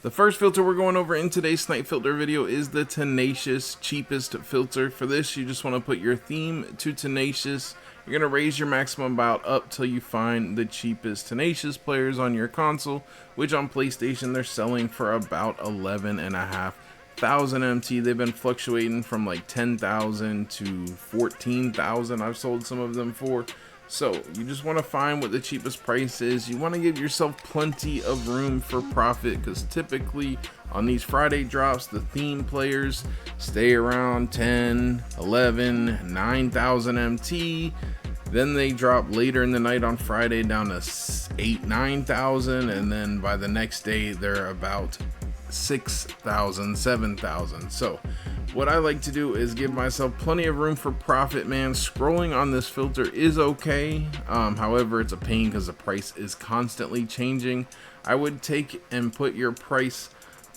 The first filter we're going over in today's Snipe filter video is the Tenacious cheapest filter. For this, you just want to put your theme to Tenacious. You're going to raise your maximum bout up till you find the cheapest Tenacious players on your console, which on PlayStation they're selling for about 11,500 MT. They've been fluctuating from like 10,000 to 14,000. I've sold some of them for. So you just want to find what the cheapest price is. You want to give yourself plenty of room for profit, because typically on these Friday drops, the theme players stay around 10, 11, 9,000 MT. Then they drop later in the night on Friday down to 8, 9,000, and then by the next day they're about 6,000, 7,000. So what I like to do is give myself plenty of room for profit, man. Scrolling on this filter is okay. However, it's a pain because the price is constantly changing. I would take and put your price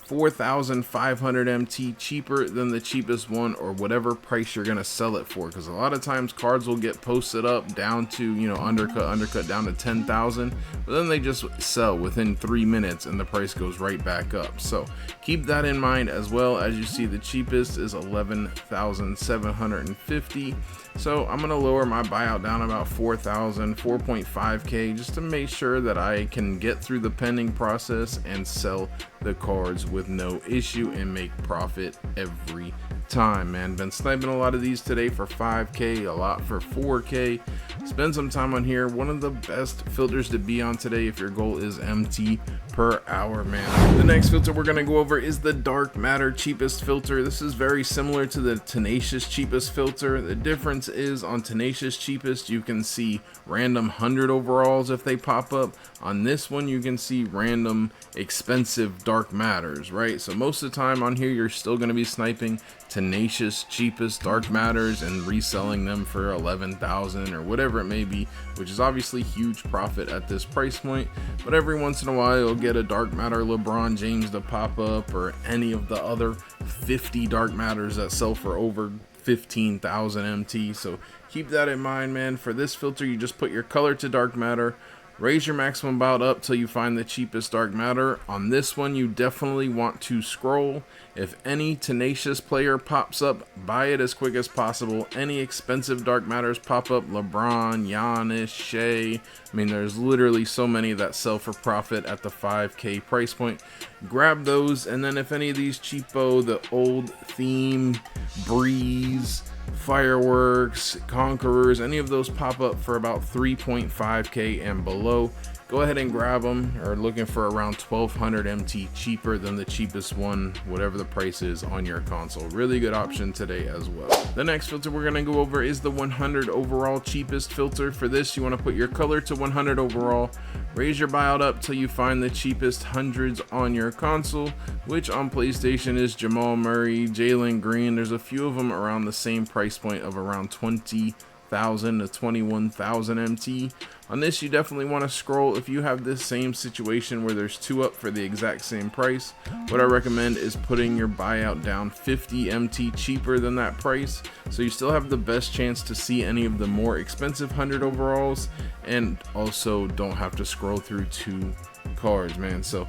4,500 MT cheaper than the cheapest one, or whatever price you're gonna sell it for, because a lot of times cards will get posted up down to, you know, undercut down to 10,000, but then they just sell within 3 minutes and the price goes right back up. So keep that in mind, as well. As you see, the cheapest is 11,750. So I'm gonna lower my buyout down about 4,000, 4.5k, just to make sure that I can get through the pending process and sell the cards with no issue and make profit every time, man. Been sniping a lot of these today for 5k, a lot for 4k. Spend some time on here. One of the best filters to be on today if your goal is MT per hour, man. The next filter we're gonna go over is the dark matter cheapest filter. This is very similar to the Tenacious cheapest filter. The difference is on Tenacious cheapest you can see random 100 overalls if they pop up. On this one you can see random expensive dark matters, right? So most of the time on here you're still going to be sniping Tenacious cheapest dark matters and reselling them for 11,000 or whatever it may be, which is obviously huge profit at this price point. But every once in a while you'll get a dark matter LeBron James to pop up, or any of the other 50 dark matters that sell for over 15,000 MT. So keep that in mind, man. For this filter, you just put your color to dark matter, raise your maximum bout up till you find the cheapest dark matter. On this one, you definitely want to scroll. If any Tenacious player pops up, buy it as quick as possible. Any expensive dark matters pop up, LeBron, Giannis, Shea, I mean, there's literally so many that sell for profit at the 5k price point. Grab those, and then if any of these cheapo, the old theme, Breeze, Fireworks, Conquerors, any of those pop up for about 3.5k and below, go ahead and grab them. Or looking for around 1,200 MT cheaper than the cheapest one, whatever the price is on your console. Really good option today as well. The next filter we're going to go over is the 100 overall cheapest filter. For this, you want to put your color to 100 overall, raise your buyout up till you find the cheapest hundreds on your console, which on PlayStation is Jamal Murray, Jalen Green. There's a few of them around the same price point of around 20,000 to 21,000 MT. On this, you definitely want to scroll. If you have this same situation where there's two up for the exact same price, what I recommend is putting your buyout down 50 MT cheaper than that price, so you still have the best chance to see any of the more expensive 100 overalls, and also don't have to scroll through two cards, man. So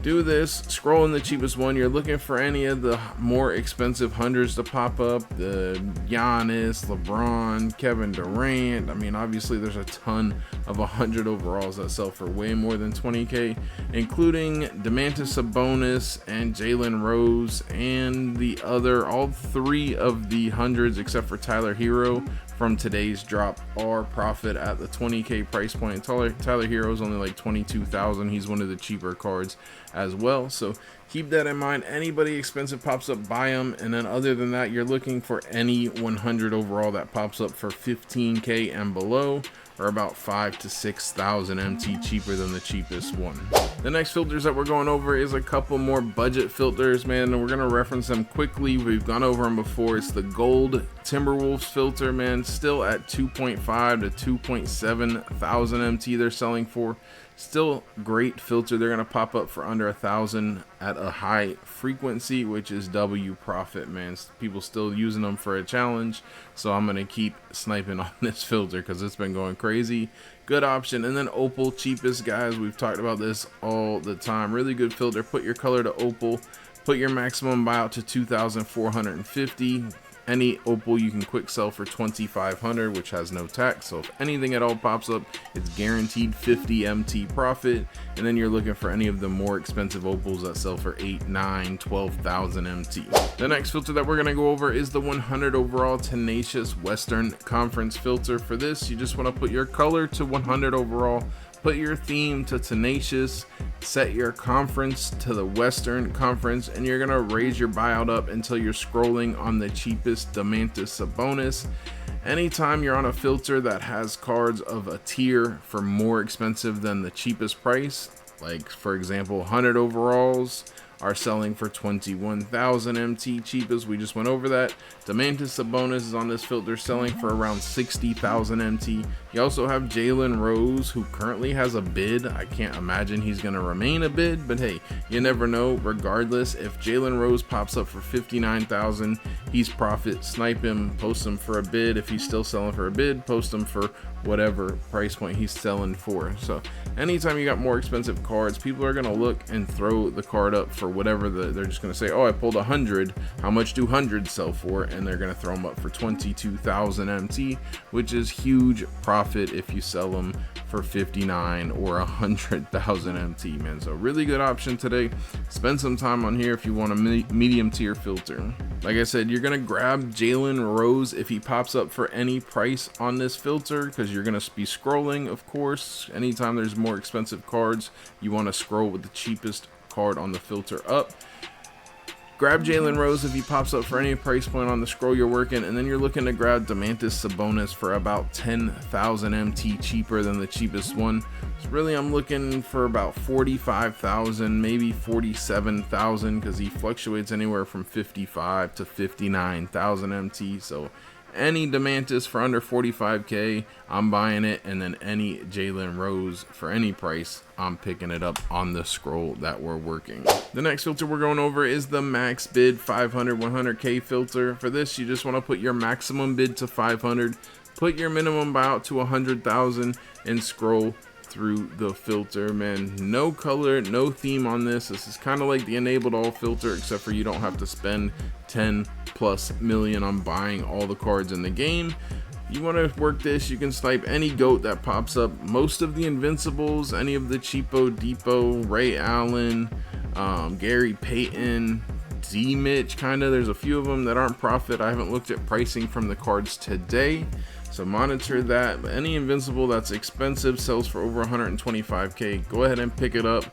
do this, scroll in the cheapest one. You're looking for any of the more expensive hundreds to pop up, the Giannis, LeBron, Kevin Durant. I mean, obviously there's a ton of 100 overalls that sell for way more than 20k, including Demantis Sabonis and Jalen Rose, and the other, all three of the hundreds except for Tyler Hero from today's drop are profit at the 20k price point. Tyler Hero is only like 22,000. He's one of the cheaper cards as well, so keep that in mind. Anybody expensive pops up, buy them. And then other than that, you're looking for any 100 overall that pops up for 15k and below, or about 5,000 to 6,000 MT cheaper than the cheapest one. The next filters that we're going over is a couple more budget filters, man, and we're gonna reference them quickly. We've gone over them before. It's the gold Timberwolves filter, man, still at 2.5 to 2.7 thousand MT they're selling for. Still great filter. They're gonna pop up for under 1,000 at a high frequency, which is W profit, man. People still using them for a challenge, so I'm gonna keep sniping on this filter because it's been going crazy. Good option. And then opal, cheapest, guys. We've talked about this all the time. Really good filter. Put your color to opal. Put your maximum buyout to 2,450. Any opal you can quick sell for 2,500, which has no tax. So if anything at all pops up, it's guaranteed 50 MT profit. And then you're looking for any of the more expensive opals that sell for 8, 9, 12,000 MT. The next filter that we're gonna go over is the 100 overall Tenacious Western Conference filter. For this, you just want to put your color to 100 overall. Put your theme to Tenacious, set your conference to the Western Conference, and you're gonna raise your buyout up until you're scrolling on the cheapest Tenacious bonus. Anytime you're on a filter that has cards of a tier for more expensive than the cheapest price, like for example 100 overalls are selling for 21,000 MT cheapest. We just went over that. Tenacious bonus is on this filter selling for around 60,000 MT. You also have Jalen Rose, who currently has a bid. I can't imagine he's going to remain a bid, but hey, you never know. Regardless, if Jalen Rose pops up for 59,000, he's profit. Snipe him, post him for a bid. If he's still selling for a bid, post him for whatever price point he's selling for. So anytime you got more expensive cards, people are going to look and throw the card up for whatever they're just going to say, oh, I pulled 100. How much do 100 sell for? And they're going to throw them up for 22,000 MT, which is huge profit if you sell them for 59 or 100,000 MT, man. So really good option today. Spend some time on here if you want a medium tier filter. Like I said, you're going to grab Jalen Rose if he pops up for any price on this filter, because you're going to be scrolling, of course. Anytime there's more expensive cards, you want to scroll with the cheapest card on the filter up. Grab Jalen Rose if he pops up for any price point on the scroll you're working, and then you're looking to grab Tenacious Sabonis for about 10,000 MT cheaper than the cheapest one. So really, I'm looking for about 45,000, maybe 47,000, because he fluctuates anywhere from 55 to 59,000 MT. So any Tenacious for under 45k, I'm buying it, and then any Jalen Rose for any price, I'm picking it up on the scroll that we're working. The next filter we're going over is the max bid 500 100k filter. For this, you just want to put your maximum bid to 500, put your minimum buyout to 100,000, and scroll through the filter, man. No color, no theme on this. This is kind of like the enabled all filter, except for you don't have to spend 10+ million on buying all the cards in the game. You want to work this, you can snipe any GOAT that pops up. Most of the Invincibles, any of the Cheapo Depot, Ray Allen, Gary Payton, D-Mitch, kind of. There's a few of them that aren't profit. I haven't looked at pricing from the cards today, so monitor that. But any Invincible that's expensive, sells for over 125k, go ahead and pick it up.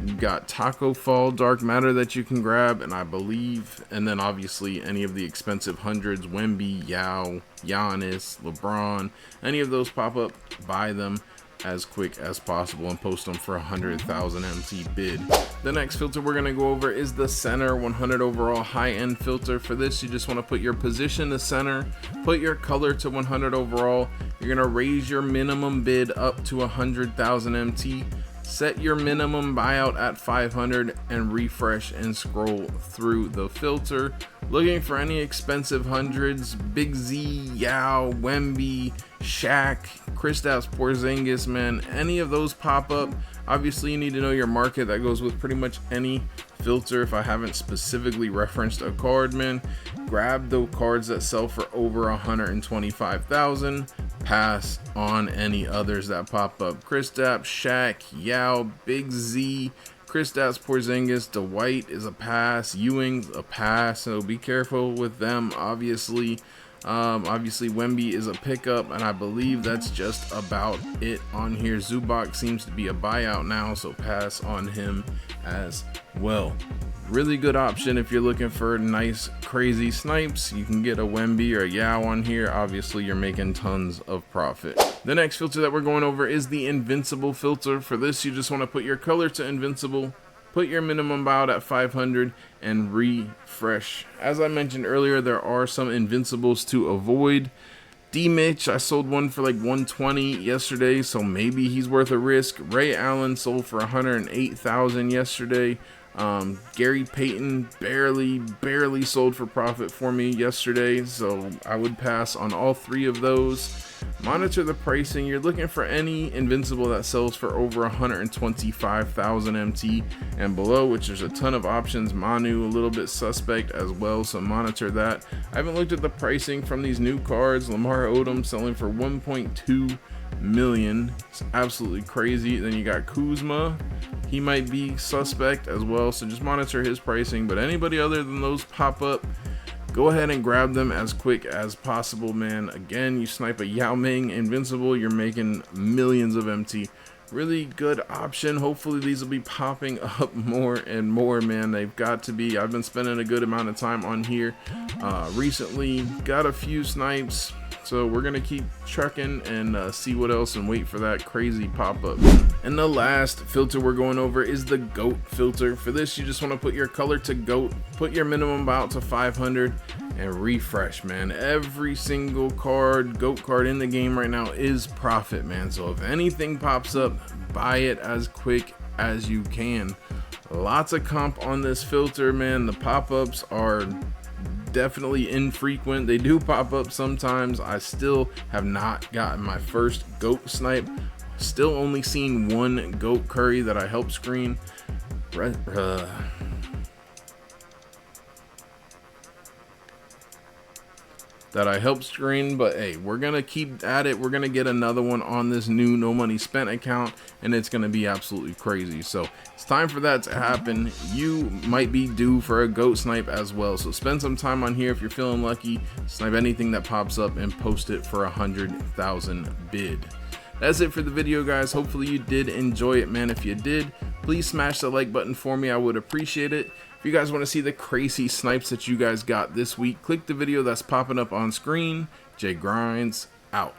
You've got Taco Fall Dark Matter that you can grab, and I believe, and then obviously any of the expensive hundreds, Wemby, Yao, Giannis, LeBron, any of those pop up, buy them as quick as possible and post them for 100,000 MT bid. The next filter we're going to go over is the center 100 overall high-end filter. For this, you just want to put your position to center, put your color to 100 overall. You're going to raise your minimum bid up to 100,000 MT. Set your minimum buyout at 500 and refresh and scroll through the filter. Looking for any expensive hundreds, Big Z, Yao, Wemby, Shaq, Kristaps Porzingis, man, any of those pop up. Obviously, you need to know your market. That goes with pretty much any filter. If I haven't specifically referenced a card, man, grab the cards that sell for over 125,000. Pass on any others that pop up. Kristaps, Shaq, Yao, Big Z, Kristaps Porzingis, Dwight is a pass, Ewing's a pass, so be careful with them. Obviously Wemby is a pickup, and I believe that's just about it on here. Zubac seems to be a buyout now, so pass on him as well. Really good option if you're looking for nice crazy snipes. You can get a Wemby or a Yao on here. Obviously, you're making tons of profit. The next filter that we're going over is the Invincible filter. For this, you just want to put your color to Invincible, put your minimum buyout at 500, and refresh. As I mentioned earlier, there are some Invincibles to avoid. D-Mitch, I sold one for like 120 yesterday, so maybe he's worth a risk. Ray Allen sold for 108,000 yesterday. Gary Payton barely sold for profit for me yesterday, so I would pass on all three of those. Monitor the pricing. You're looking for any Invincible that sells for over 125,000 MT and below, which there's a ton of options. Manu, a little bit suspect as well, so monitor that. I haven't looked at the pricing from these new cards. Lamar Odom selling for 1.2 million. It's absolutely crazy. Then you got Kuzma. He might be suspect as well, so just monitor his pricing. But anybody other than those pop up, go ahead and grab them as quick as possible, man. Again, you snipe a Yao Ming Invincible, you're making millions of MT. Really good option. Hopefully these will be popping up more and more, man. They've got to be. I've been spending a good amount of time on here recently. Got a few snipes, so we're gonna keep trucking and see what else and wait for that crazy pop-up. And the last filter we're going over is the GOAT filter. For this, you just want to put your color to GOAT, put your minimum buyout to 500, and refresh, man. Every single card, GOAT card in the game right now is profit, man. So if anything pops up, buy it as quick as you can. Lots of comp on this filter, man. The pop-ups are definitely infrequent. They do pop up sometimes. I still have not gotten my first GOAT snipe. Still only seen one GOAT Curry that I helped screen. But hey, we're gonna keep at it. We're gonna get another one on this new no money spent account, and it's gonna be absolutely crazy. So it's time for that to happen. You might be due for a GOAT snipe as well, so spend some time on here if you're feeling lucky. Snipe anything that pops up and post it for 100,000 bid. That's it for the video, guys. Hopefully you did enjoy it, man. If you did, please smash the like button for me. I would appreciate it. If you guys want to see the crazy snipes that you guys got this week, click the video that's popping up on screen. Jay Grinds out.